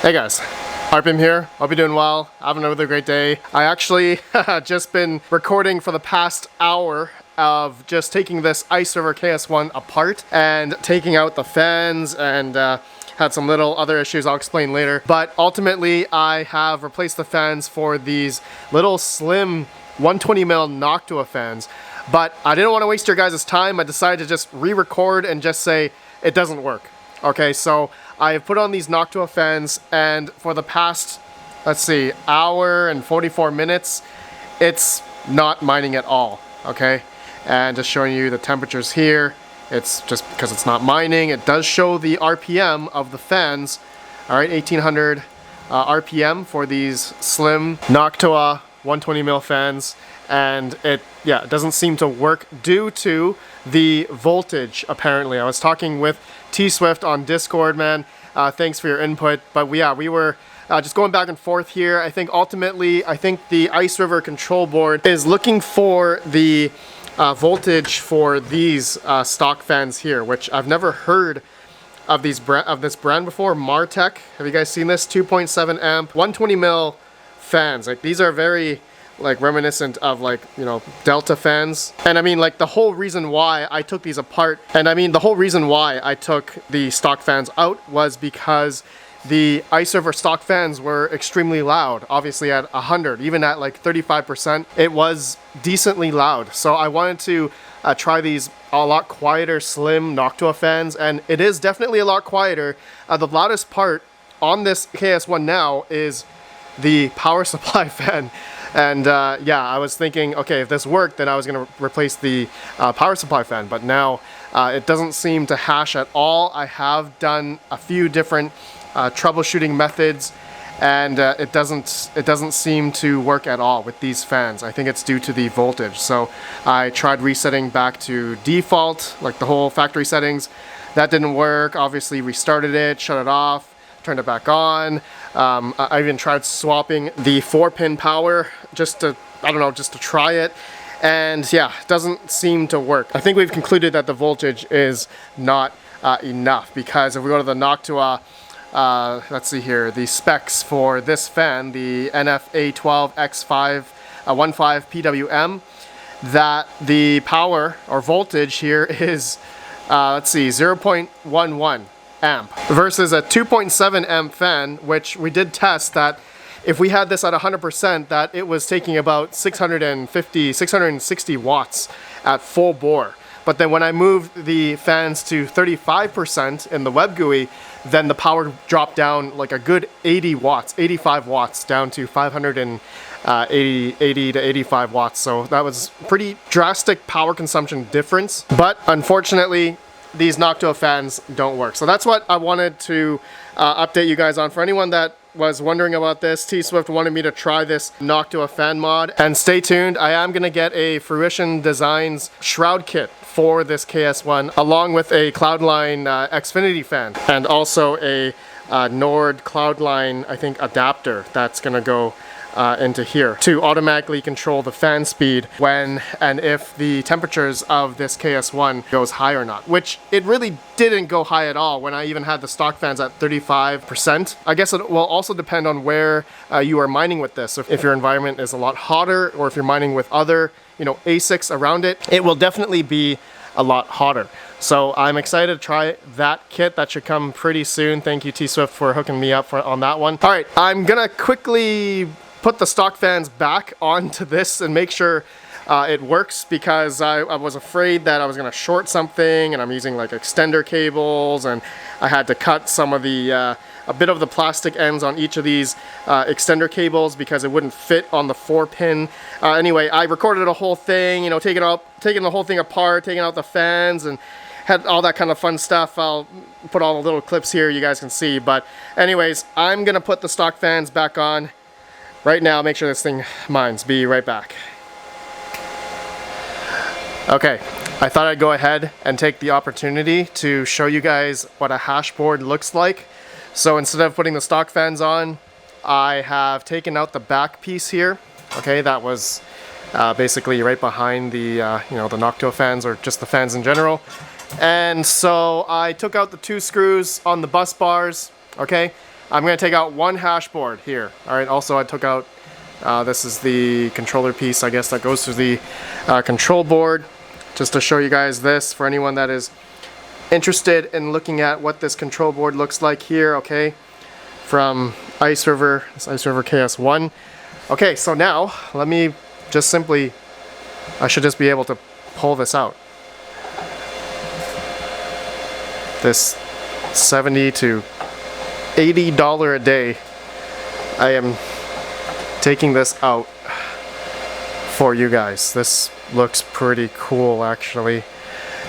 Hey guys, RedPandaMining here. Hope you're doing well. Having another great day. I actually just been recording for the past hour of just taking this Ice River KS1 apart and taking out the fans and had some little other issues I'll explain later. But ultimately I have replaced the fans for these little slim 120mm Noctua fans. But I didn't want to waste your guys' time. I decided to just re-record and just say it doesn't work. Okay, so I've put on these Noctua fans, and for the past, let's see, hour and 44 minutes, it's not mining at all, okay? And just showing you the temperatures here, it's just because it's not mining. It does show the RPM of the fans, all right, 1800 RPM for these slim Noctua 120mm fans, and it doesn't seem to work due to the voltage, apparently. I was talking with T-Swift on Discord, man. Thanks for your input. But we were just going back and forth here. I think ultimately, the Ice River control board is looking for the voltage for these stock fans here, which I've never heard of this brand before. Martech. Have you guys seen this? 2.7 amp, 120mm fans. Like, these are very reminiscent of Delta fans. And I mean, the whole reason why I took these apart, and I mean the whole reason why I took the stock fans out was because the Ice River stock fans were extremely loud. Obviously at 100, even at 35%, it was decently loud. So I wanted to try these a lot quieter slim Noctua fans, and it is definitely a lot quieter. The loudest part on this KS1 now is the power supply fan. And I was thinking, okay, if this worked, then I was going to replace the power supply fan. But now it doesn't seem to hash at all. I have done a few different troubleshooting methods, and it doesn't seem to work at all with these fans. I think it's due to the voltage. So I tried resetting back to default, like the whole factory settings. That didn't work. Obviously restarted it, shut it off, turned it back on. I even tried swapping the 4-pin power just to try it, and yeah, it doesn't seem to work. I think we've concluded that the voltage is not enough, because if we go to the Noctua, let's see here, the specs for this fan, the NFA12X5 15 PWM, that the power or voltage here is let's see, 0.11 amp versus a 2.7 amp fan, which we did test that if we had this at 100%, that it was taking about 660 watts at full bore. But then when I moved the fans to 35% in the web GUI, then the power dropped down like a good 80 watts, 85 watts, down to 580 to 85 watts. So that was pretty drastic power consumption difference. But unfortunately, these Noctua fans don't work. So that's what I wanted to update you guys on. For anyone that was wondering about this, T-Swift wanted me to try this Noctua fan mod. And stay tuned, I am going to get a Fruition Designs shroud kit for this KS1, along with a Cloudline Xfinity fan, and also a Nord Cloudline, I think, adapter that's going to go into here to automatically control the fan speed when and if the temperatures of this KS1 goes high or not, which it really didn't go high at all when I even had the stock fans at 35%. I guess it will also depend on where you are mining with this. If your environment is a lot hotter, or if you're mining with other ASICs around it, it will definitely be a lot hotter. So I'm excited to try that kit. That should come pretty soon. Thank you, T-Swift, for hooking me up on that one. All right, I'm gonna quickly put the stock fans back onto this and make sure it works, because I was afraid that I was going to short something, and I'm using extender cables, and I had to cut some of the a bit of the plastic ends on each of these extender cables because it wouldn't fit on the 4-pin. Anyway, I recorded a whole thing, taking the whole thing apart, taking out the fans, and had all that kind of fun stuff. I'll put all the little clips here you guys can see. But anyways, I'm gonna put the stock fans back on right now. Make sure this thing mines. Be right back. Okay, I thought I'd go ahead and take the opportunity to show you guys what a hash board looks like. So instead of putting the stock fans on, I have taken out the back piece here. Okay, that was basically right behind the the Noctua fans, or just the fans in general. And so I took out the 2 screws on the bus bars. Okay, I'm going to take out one hash board here. All right, also I took out, this is the controller piece, I guess, that goes to the control board. Just to show you guys this, for anyone that is interested in looking at what this control board looks like here, okay, from Ice River, this Ice River KS1. Okay, so now, let me just simply, I should just be able to pull this out. This $70 to $80 a day, I am taking this out for you guys. This looks pretty cool, actually.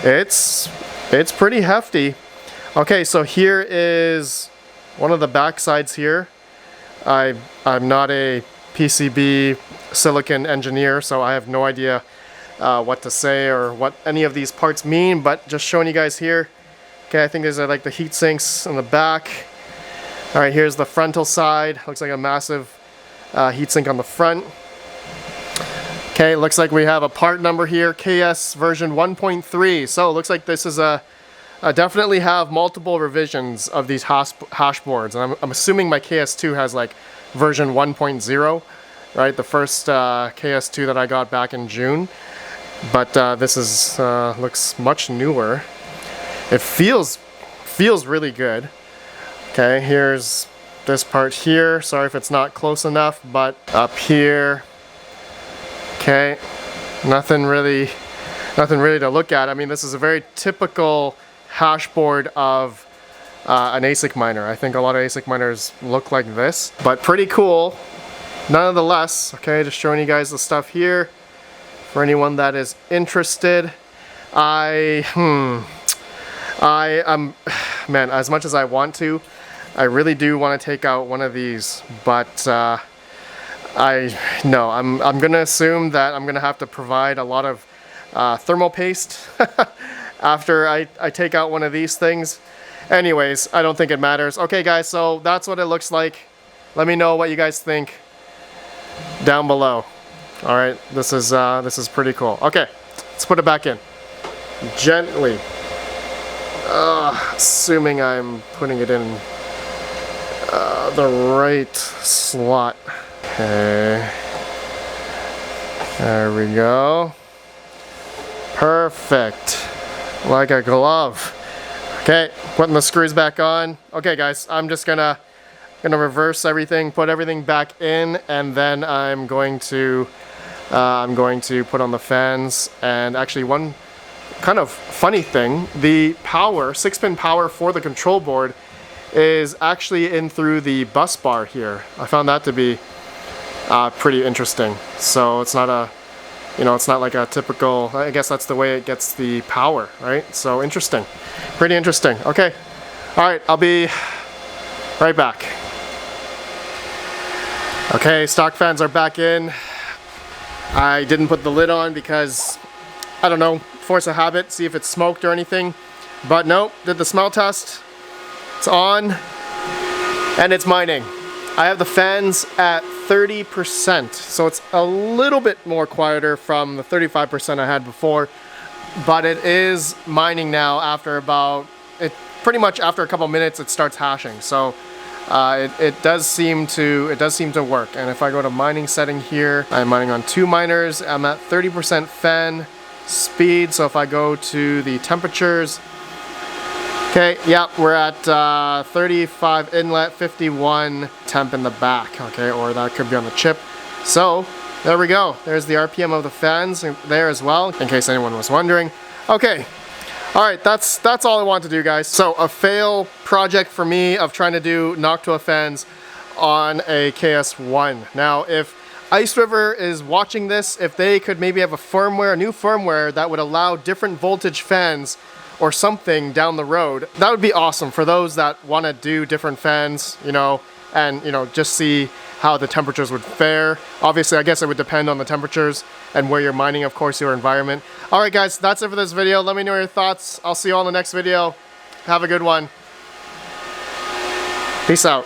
It's pretty hefty. Okay, so here is one of the back sides here. I'm not a PCB silicon engineer, so I have no idea what to say or what any of these parts mean, but just showing you guys here. Okay, I think these are like the heat sinks in the back. All right, here's the frontal side. Looks like a massive heat sink on the front. Okay, looks like we have a part number here, KS version 1.3. So it looks like this is I definitely have multiple revisions of these hash boards. And I'm assuming my KS2 has like version 1.0, right? The first KS2 that I got back in June. But this is looks much newer. It feels really good. Okay, here's this part here. Sorry if it's not close enough, but up here. Okay, nothing really to look at. I mean, this is a very typical hash board of an ASIC miner. I think a lot of ASIC miners look like this, but pretty cool nonetheless. Okay, just showing you guys the stuff here for anyone that is interested. Man, as much as I want to, I really do want to take out one of these, but I'm gonna assume that I'm gonna have to provide a lot of thermal paste after I take out one of these things. Anyways, I don't think it matters. Okay guys, so that's what it looks like. Let me know what you guys think down below. All right, this is pretty cool. Okay, let's put it back in gently. Assuming I'm putting it in the right slot. Okay, there we go. Perfect, like a glove. Okay, putting the screws back on. Okay guys, I'm just gonna reverse everything, put everything back in, and then I'm going to put on the fans. And actually, one kind of funny thing, the power, 6-pin power for the control board is actually in through the bus bar here. I found that to be pretty interesting. So it's not a, it's not like a typical, I guess that's the way it gets the power, right? So interesting, pretty interesting. Okay, all right, I'll be right back. Okay, stock fans are back in. I didn't put the lid on because, I don't know, force of habit, see if it's smoked or anything. But nope, did the smell test. It's on, and it's mining. I have the fans at 30%, so it's a little bit more quieter from the 35% I had before, but it is mining now after about, pretty much after a couple minutes it starts hashing. So it does seem to work. And if I go to mining setting here, I'm mining on 2 miners. I'm at 30% fan speed. So if I go to the temperatures, okay, yeah, we're at 35 inlet, 51 temp in the back, okay, or that could be on the chip. So there we go. There's the RPM of the fans there as well, in case anyone was wondering. Okay, all right, that's all I want to do, guys. So a fail project for me of trying to do Noctua fans on a KS1. Now, if Ice River is watching this, if they could maybe have a new firmware that would allow different voltage fans or something down the road, that would be awesome for those that want to do different fans, and just see how the temperatures would fare. Obviously, I guess it would depend on the temperatures and where you're mining, of course, your environment. All right, guys, that's it for this video. Let me know your thoughts. I'll see you all in the next video. Have a good one. Peace out.